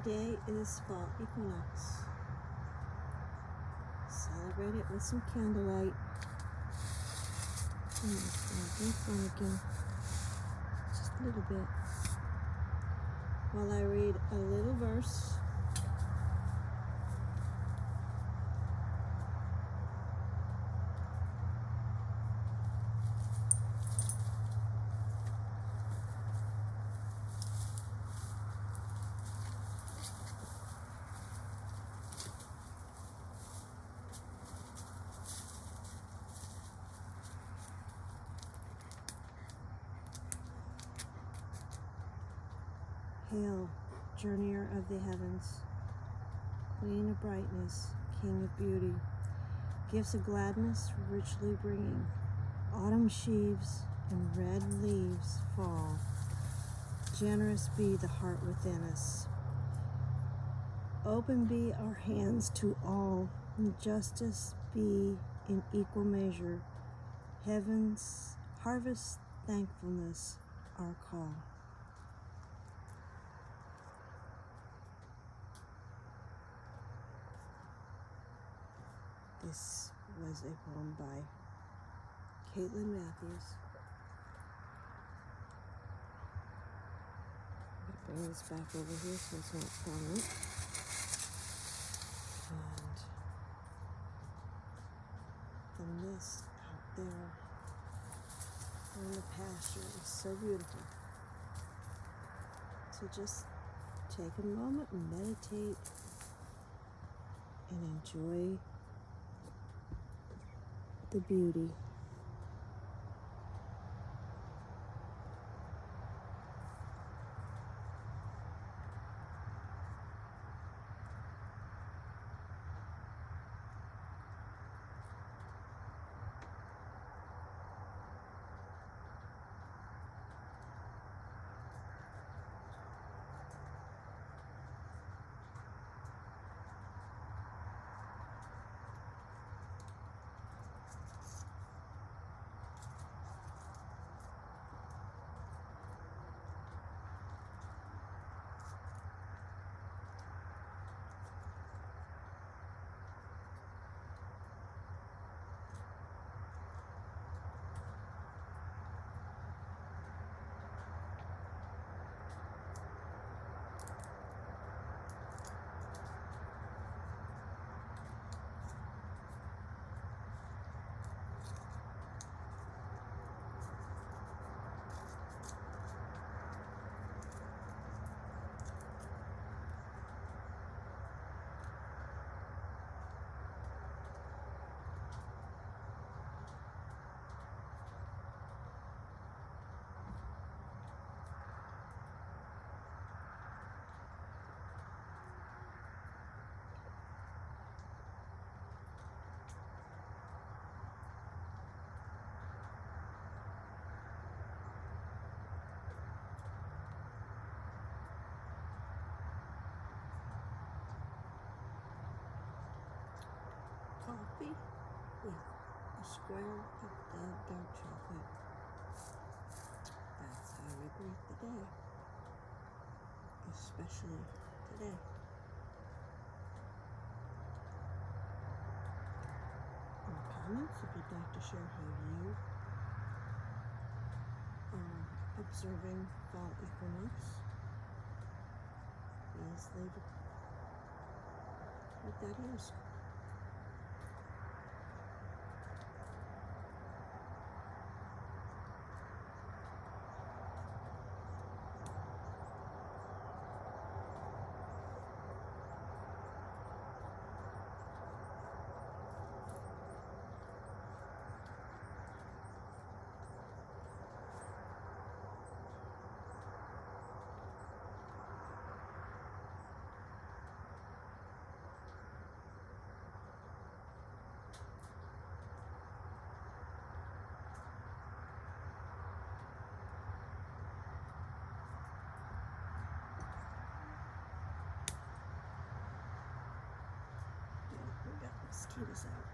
Today is fall equinox. Celebrate it with some candlelight. I'm just going to drink one again, just a little bit, while I read a little verse. Hail, journeyer of the heavens, queen of brightness, king of beauty, gifts of gladness richly bringing. Autumn sheaves and red leaves fall. Generous be the heart within us. Open be our hands to all, and justice be in equal measure. Heaven's harvest thankfulness our call. This was a poem by Caitlin Matthews. I'm going to bring this back over here so it's not prominent. And the mist out there on the pasture is so beautiful. So just take a moment and meditate and enjoy the beauty. Coffee with a square of dark chocolate. That's how we greet the day, especially today. In the comments, if you'd like to share how you are observing fall equinox, please leave it what that is. We got mosquitoes out.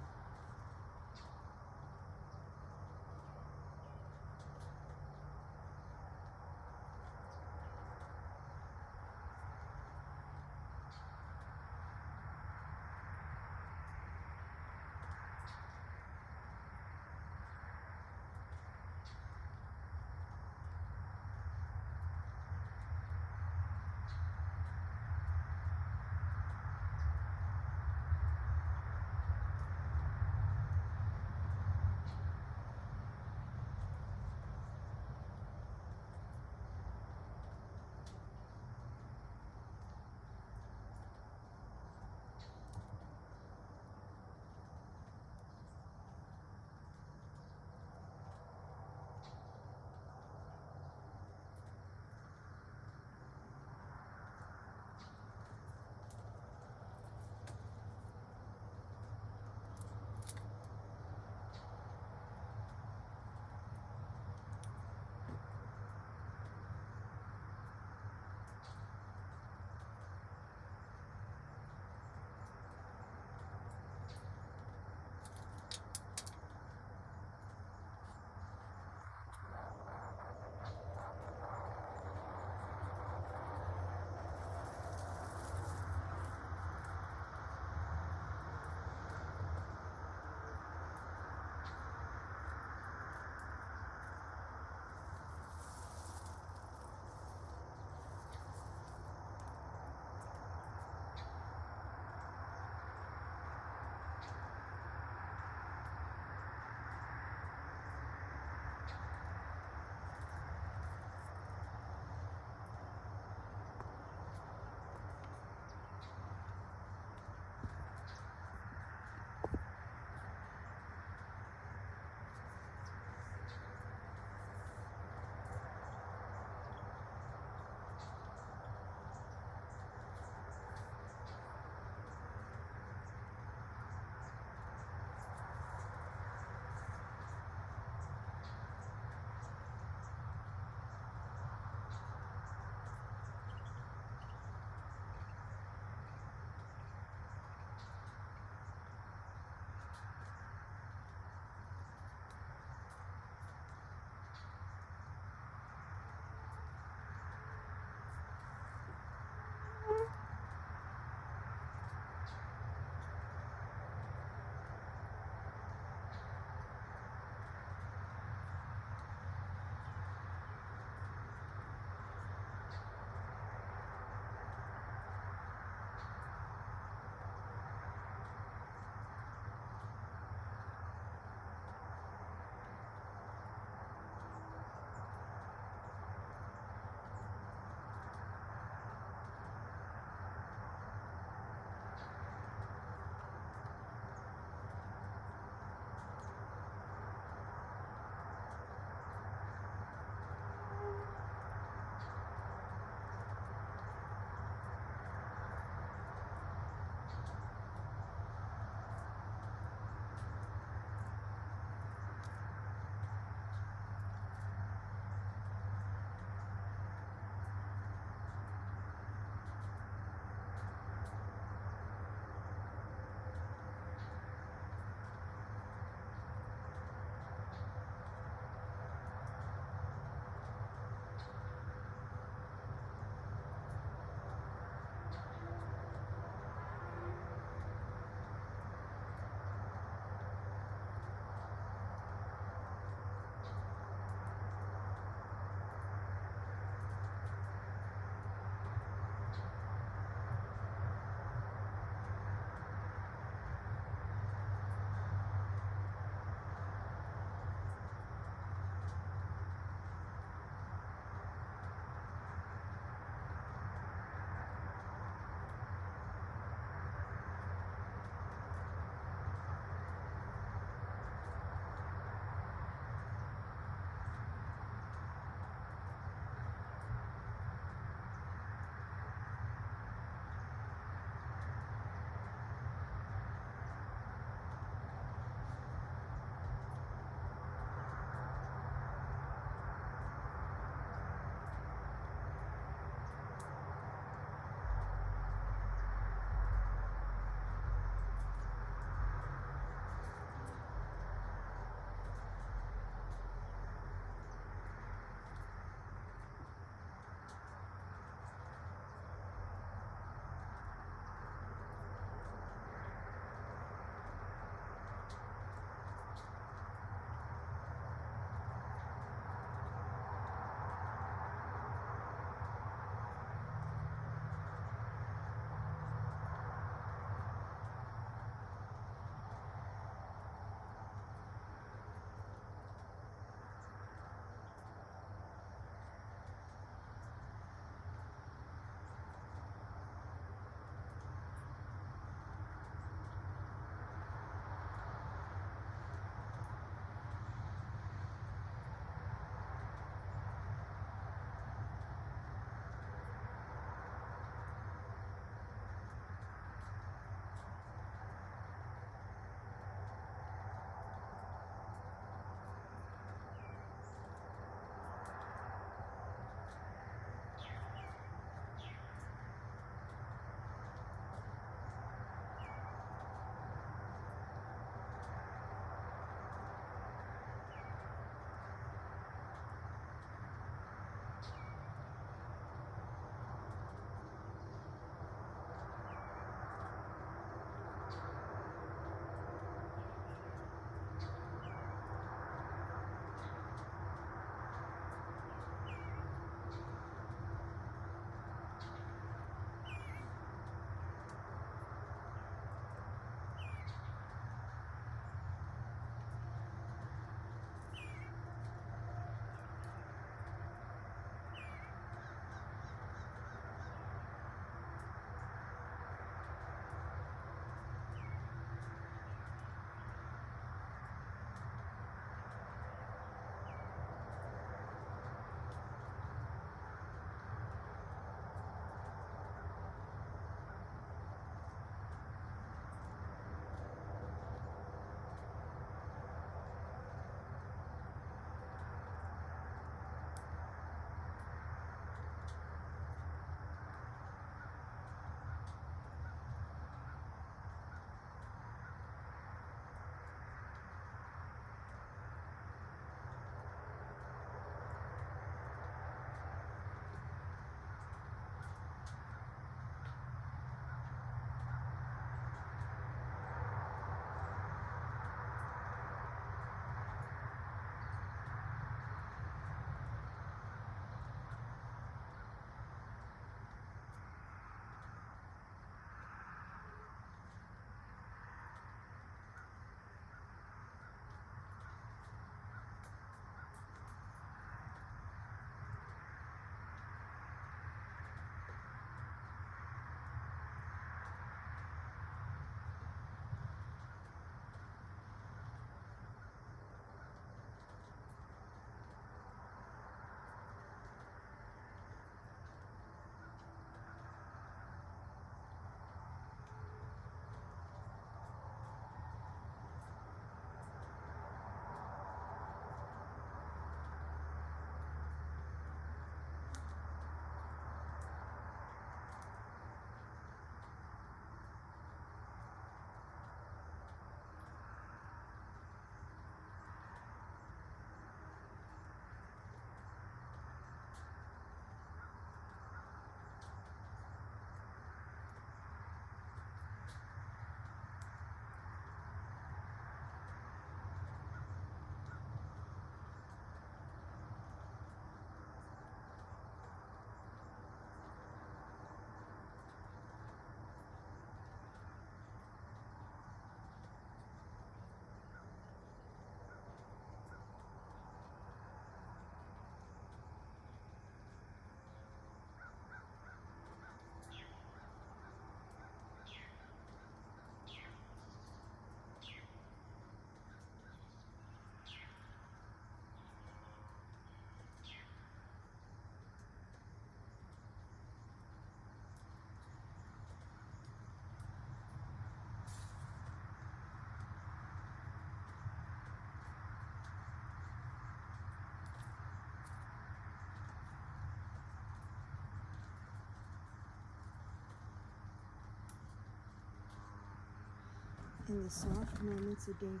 In the soft moments of daybreak,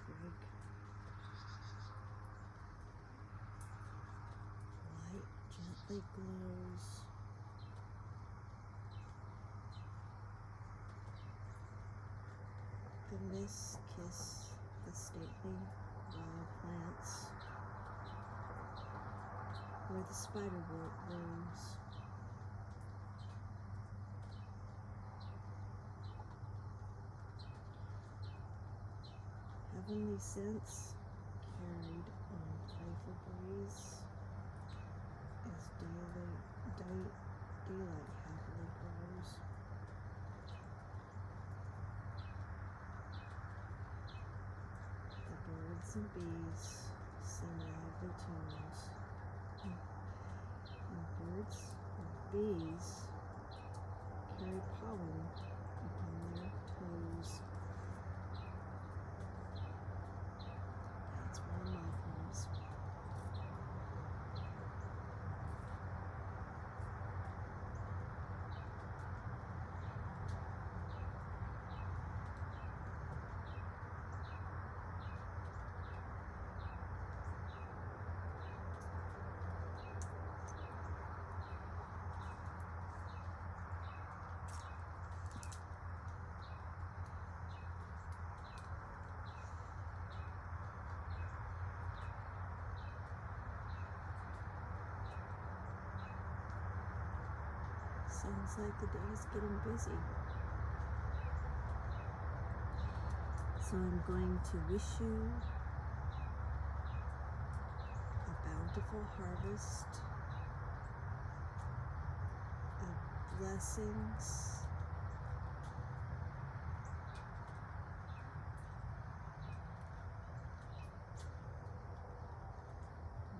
light gently glows. The mists kiss the stately wild plants where the spiderwort blooms. Heavenly scents carried on playful breeze as daylight happily grows. The birds and bees sing lively tunes, and birds and bees carry pollen upon their toes. That's one of my poems. Sounds like the day is getting busy. So I'm going to wish you a bountiful harvest of blessings,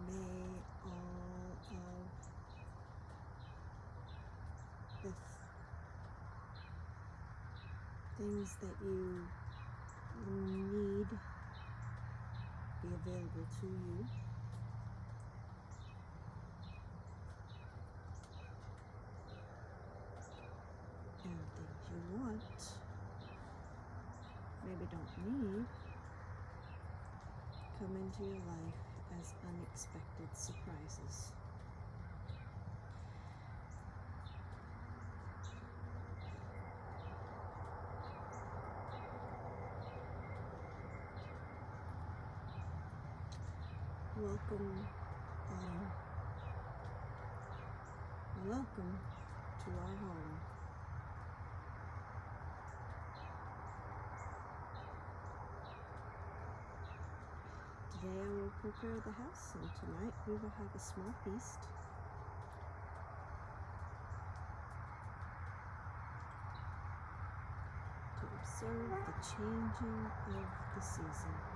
may all of the things that you need be available to you. And things you want, maybe don't need, come into your life as unexpected surprises. Welcome, autumn. Welcome to our home. Today I will prepare the house, and tonight we will have a small feast. To observe the changing of the season.